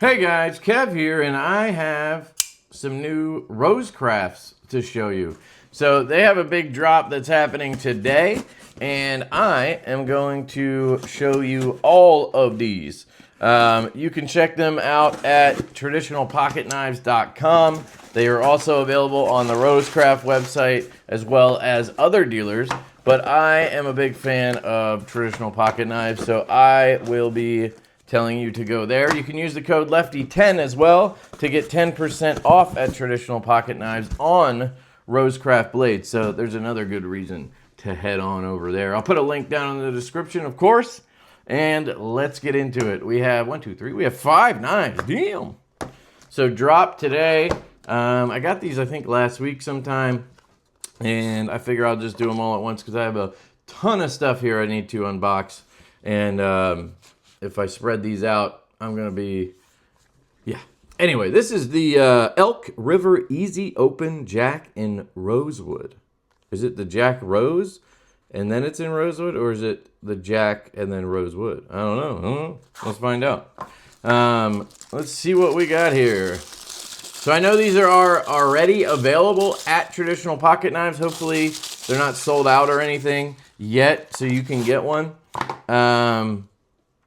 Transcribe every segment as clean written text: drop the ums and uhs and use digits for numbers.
Hey guys, Kev here, and I have some new Rosecrafts to show you. So they have a big drop that's happening today, and I am going to show you all of these. You can check them out at traditionalpocketknives.com. They are also available on the Rosecraft website as well as other dealers, but I am a big fan of traditional pocket knives, so I will be telling you to go there. You can use the code Lefty10 as well to get 10% off at Traditional Pocket Knives on Rosecraft blades. So there's another good reason to head on over there. I'll put a link down in the description, of course. And let's get into it. We have we have 5 knives. Damn. So drop today. I got these, I think, last week sometime. And I figure I'll just do them all at once because I have a ton of stuff here I need to unbox. And if I spread these out, I'm going to be, yeah. Anyway, this is the Elk River Easy Open Jack in Rosewood. Is it the Jack Rose and then it's in Rosewood? Or is it the Jack and then Rosewood? I don't know. Let's find out. Let's see what we got here. So I know these are already available at Traditional Pocket Knives. Hopefully they're not sold out or anything yet, so you can get one.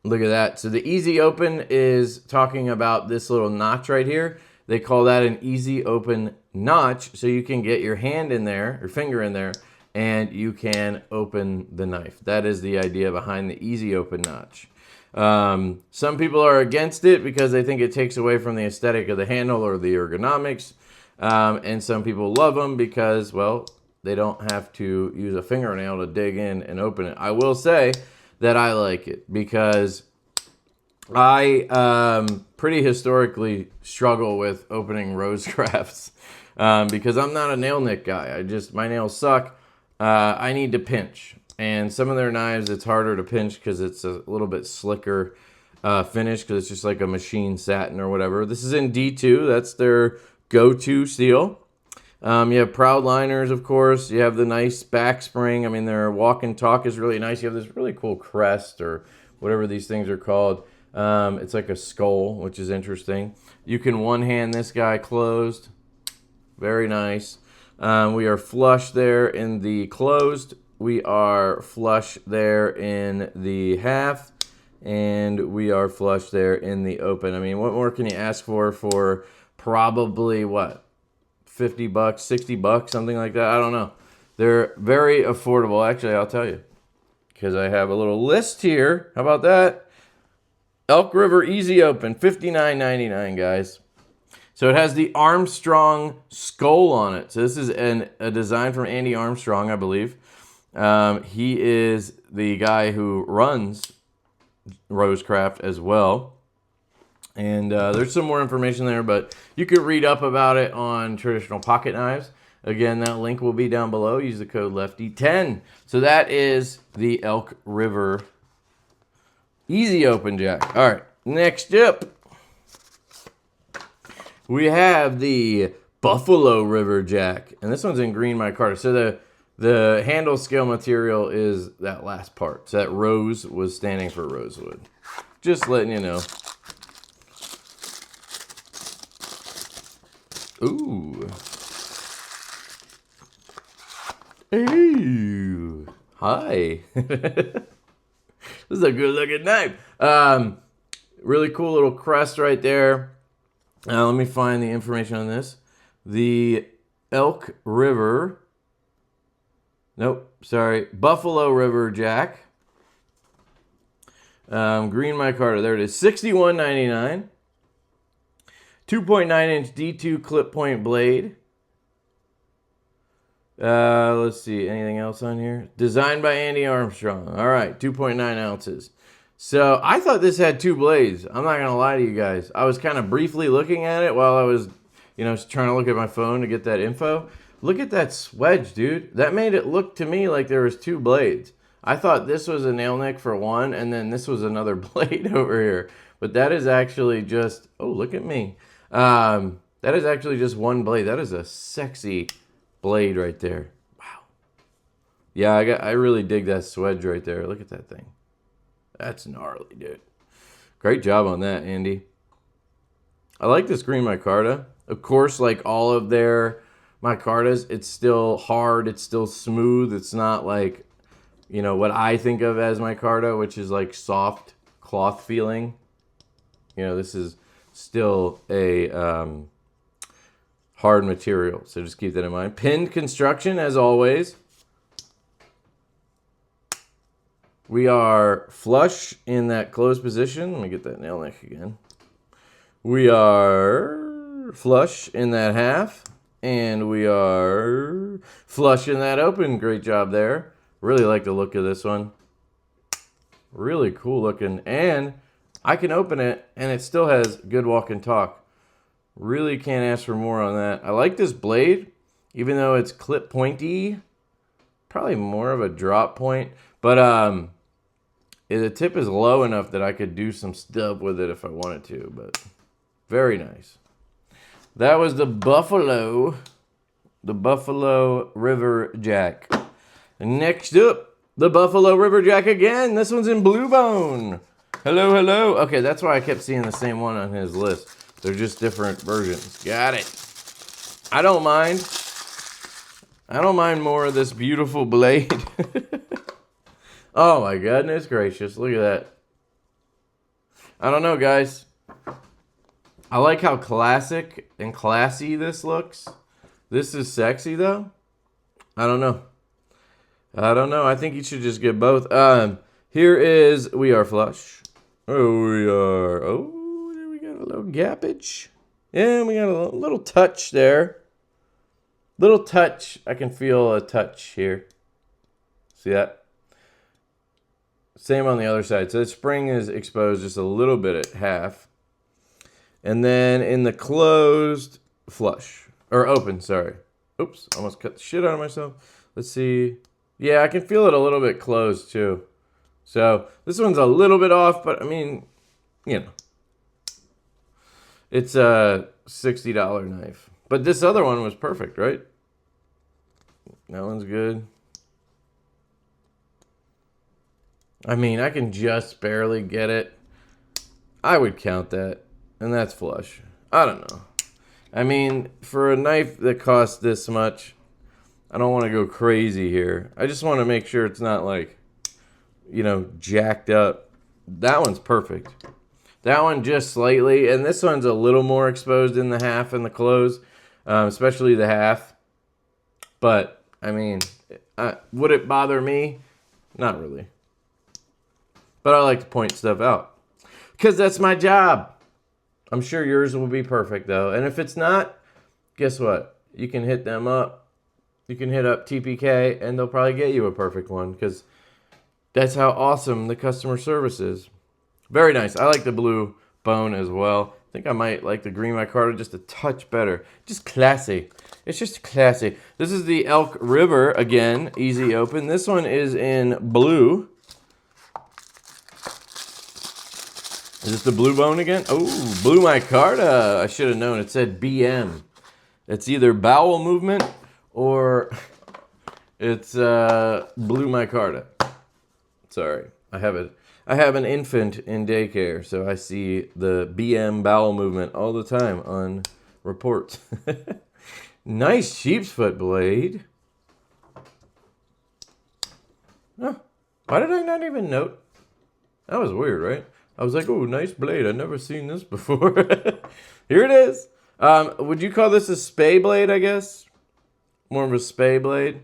Look at that. So the Easy Open is talking about this little notch right here. They call that an Easy Open notch. So you can get your hand in there, your finger in there, and you can open the knife. That is the idea behind the Easy Open notch. Some people are against it because they think it takes away from the aesthetic of the handle or the ergonomics. And some people love them because, well, they don't have to use a fingernail to dig in and open it. I will say that I like it because I pretty historically struggle with opening Rosecrafts because I'm not a nail nick guy. My nails suck. I need to pinch. And some of their knives, it's harder to pinch because it's a little bit slicker finish because it's just like a machine satin or whatever. This is in D2. That's their go-to steel. You have proud liners, of course. You have the nice back spring. I mean, their walk and talk is really nice. You have this really cool crest or whatever these things are called. It's like a skull, which is interesting. You can one-hand this guy closed. Very nice. We are flush there in the closed. We are flush there in the half. And we are flush there in the open. I mean, what more can you ask for probably, what? $50, $60, something like that. I don't know. They're very affordable. Actually, I'll tell you. Because I have a little list here. How about that? Elk River Easy Open, $59.99, guys. So it has the Armstrong skull on it. So this is a design from Andy Armstrong, I believe. He is the guy who runs Rosecraft as well. And there's some more information there, but you could read up about it on Traditional Pocket Knives. Again, that link will be down below. Use the code Lefty10. So that is the Elk River Easy Open Jack. All right, next up, we have the Buffalo River Jack. And this one's in green micarta. So the handle scale material is that last part. So that rose was standing for rosewood. Just letting you know. Ooh. Ooh. Hi. This is a good looking knife. Really cool little crest right there. Let me find the information on this. The Elk River. Nope, sorry. Buffalo River Jack. Green micarta. There it is. $61.99. 2.9-inch D2 clip point blade. Let's see. Anything else on here? Designed by Andy Armstrong. All right. 2.9 ounces. So I thought this had 2 blades. I'm not going to lie to you guys. I was kind of briefly looking at it while I was, trying to look at my phone to get that info. Look at that swedge, dude. That made it look to me like there was 2 blades. I thought this was a nail nick for one, and then this was another blade over here. But that is actually just, oh, look at me. That is actually just 1 blade. That is a sexy blade right there. Wow. Yeah, I really dig that swedge right there. Look at that thing. That's gnarly, dude. Great job on that, Andy. I like this green micarta. Of course, like all of their micartas, it's still hard, it's still smooth. It's not like, you know, what I think of as micarta, which is like soft cloth feeling. You know, this is still a hard material, so just keep that in mind. Pinned construction, as always. We are flush in that closed position. Let me get that nail nick again. We are flush in that half, and we are flush in that open. Great job there. Really like the look of this one. Really cool looking, and I can open it, and it still has good walk and talk. Really can't ask for more on that. I like this blade, even though it's clip pointy. Probably more of a drop point, but the tip is low enough that I could do some stuff with it if I wanted to, but very nice. That was the Buffalo River Jack. And next up, the Buffalo River Jack again. This one's in Blue Bone. Hello, hello. Okay, that's why I kept seeing the same one on his list. They're just different versions. Got it. I don't mind. I don't mind more of this beautiful blade. Oh my goodness gracious, look at that. I don't know, guys. I like how classic and classy this looks. This is sexy though. I don't know. I think you should just get both. Here is We Are Flush. Oh, there we got a little gappage. Yeah, we got a little touch there. Little touch. I can feel a touch here. See that? Same on the other side. So the spring is exposed just a little bit at half. And then in the closed flush. Or open, sorry. Oops, almost cut the shit out of myself. Let's see. Yeah, I can feel it a little bit closed too. So this one's a little bit off, but I mean, you know. It's a $60 knife. But this other one was perfect, right? That one's good. I mean, I can just barely get it. I would count that. And that's flush. I don't know. I mean, for a knife that costs this much, I don't want to go crazy here. I just want to make sure it's not like, you know, jacked up. That one's perfect. That one just slightly. And this one's a little more exposed in the half and the close. Especially the half. But, I mean, would it bother me? Not really. But I like to point stuff out. Because that's my job. I'm sure yours will be perfect, though. And if it's not, guess what? You can hit them up. You can hit up TPK, and they'll probably get you a perfect one. Because that's how awesome the customer service is. Very nice. I like the blue bone as well. I think I might like the green micarta just a touch better. Just classy. It's just classy. This is the Elk River, again, easy open. This one is in blue. Is this the blue bone again? Oh, blue micarta. I should have known. It said BM. It's either bowel movement or it's blue micarta. Sorry. I have an infant in daycare, so I see the BM bowel movement all the time on reports. Nice sheep's foot blade. Oh, why did I not even note? That was weird, right? I was like, oh, nice blade. I've never seen this before. Here it is. Would you call this a spay blade, I guess? More of a spay blade.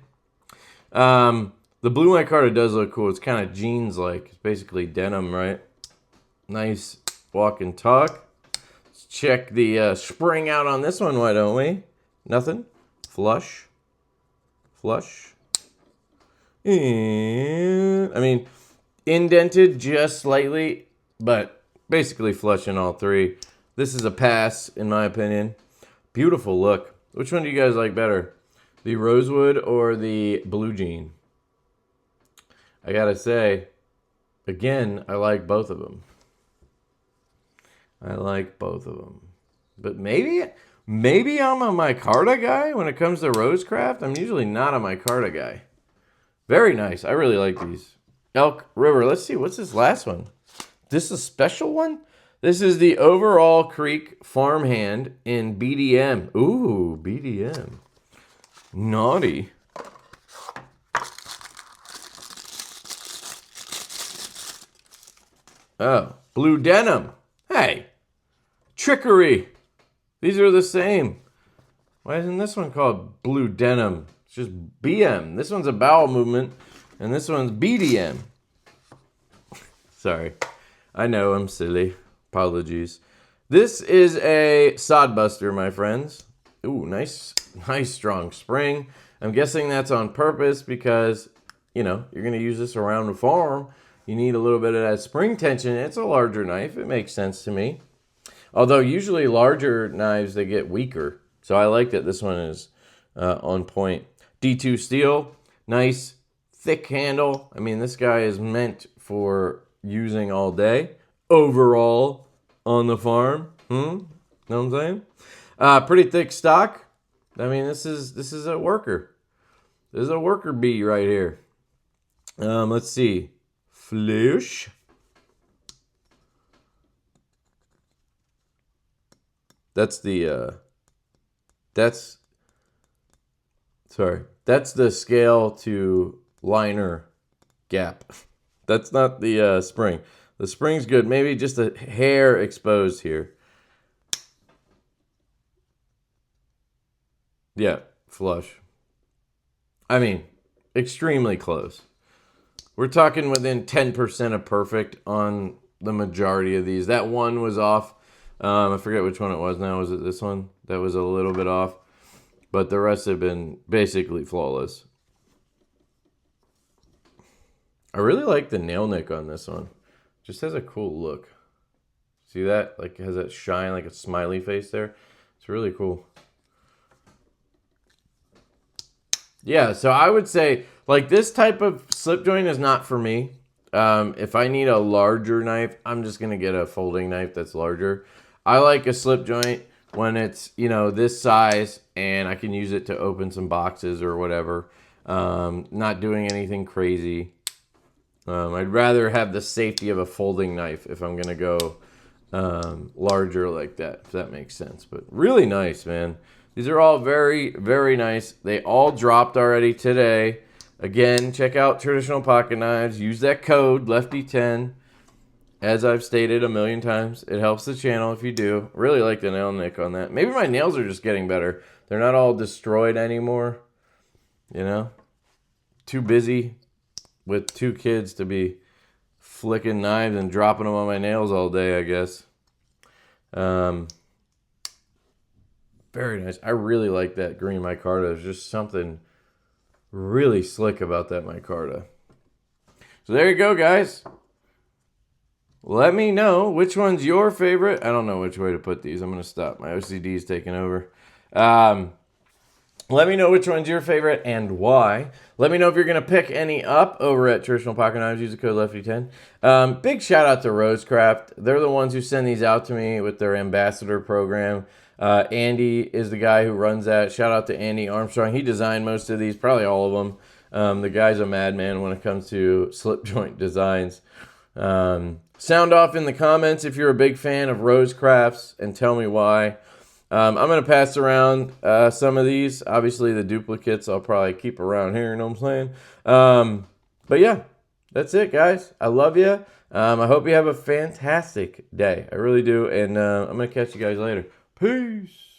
The blue micarta does look cool. It's kind of jeans-like. It's basically denim, right? Nice walk and talk. Let's check the spring out on this one, why don't we? Nothing. Flush. Flush. And, I mean, indented just slightly, but basically flush in all three. This is a pass, in my opinion. Beautiful look. Which one do you guys like better? The rosewood or the blue jean? I gotta say, again, I like both of them. I like both of them. But maybe I'm a micarta guy when it comes to Rosecraft. I'm usually not a micarta guy. Very nice. I really like these. Elk River. Let's see. What's this last one? This is a special one? This is the Overall Creek Farmhand in BDM. Ooh, BDM. Naughty. Oh, blue denim. Hey, trickery. These are the same. Why isn't this one called blue denim? It's just BM. This one's a bowel movement, and this one's BDM. Sorry. I know, I'm silly. Apologies. This is a Sodbuster, my friends. Ooh, nice strong spring. I'm guessing that's on purpose because, you know, you're going to use this around the farm. You need a little bit of that spring tension. It's a larger knife. It makes sense to me. Although usually larger knives, they get weaker. So I like that this one is on point. D2 steel, nice thick handle. I mean, this guy is meant for using all day. Overall on the farm. Know what I'm saying? Pretty thick stock. I mean, this is a worker. This is a worker bee right here. Let's see. Flush. That's the that's the scale to liner gap. That's not the spring. The spring's good. Maybe just a hair exposed here. Yeah, flush. I mean, extremely close. We're talking within 10% of perfect on the majority of these. That one was off. I forget which one it was now. Was it this one? That was a little bit off. But the rest have been basically flawless. I really like the nail nick on this one. Just has a cool look. See that? Like it has that shine, like a smiley face there. It's really cool. Yeah, so I would say like this type of slip joint is not for me. If I need a larger knife, I'm just going to get a folding knife that's larger. I like a slip joint when it's, you know, this size and I can use it to open some boxes or whatever. Not doing anything crazy. I'd rather have the safety of a folding knife if I'm going to go larger like that, if that makes sense. But really nice, man. These are all very, very nice. They all dropped already today. Again, check out Traditional Pocket Knives. Use that code, Lefty10. As I've stated a million times, it helps the channel if you do. Really like the nail nick on that. Maybe my nails are just getting better. They're not all destroyed anymore. You know? Too busy with 2 kids to be flicking knives and dropping them on my nails all day, I guess. Very nice. I really like that green micarta. There's just something really slick about that micarta. So there you go, guys. Let me know which one's your favorite. I don't know which way to put these. I'm going to stop. My OCD is taking over. Let me know which one's your favorite and why. Let me know if you're going to pick any up over at Traditional Pocket Knives. Use the code Lefty10. Big shout out to Rosecraft. They're the ones who send these out to me with their ambassador program. Andy is the guy who runs that. Shout out to Andy Armstrong. He designed most of these, probably all of them. The guy's a madman when it comes to slip joint designs. Sound off in the comments if you're a big fan of Rosecrafts and tell me why. I'm going to pass around some of these. Obviously, the duplicates I'll probably keep around here, you know what I'm saying? But yeah, that's it, guys. I love you. I hope you have a fantastic day. I really do. And I'm going to catch you guys later. Peace.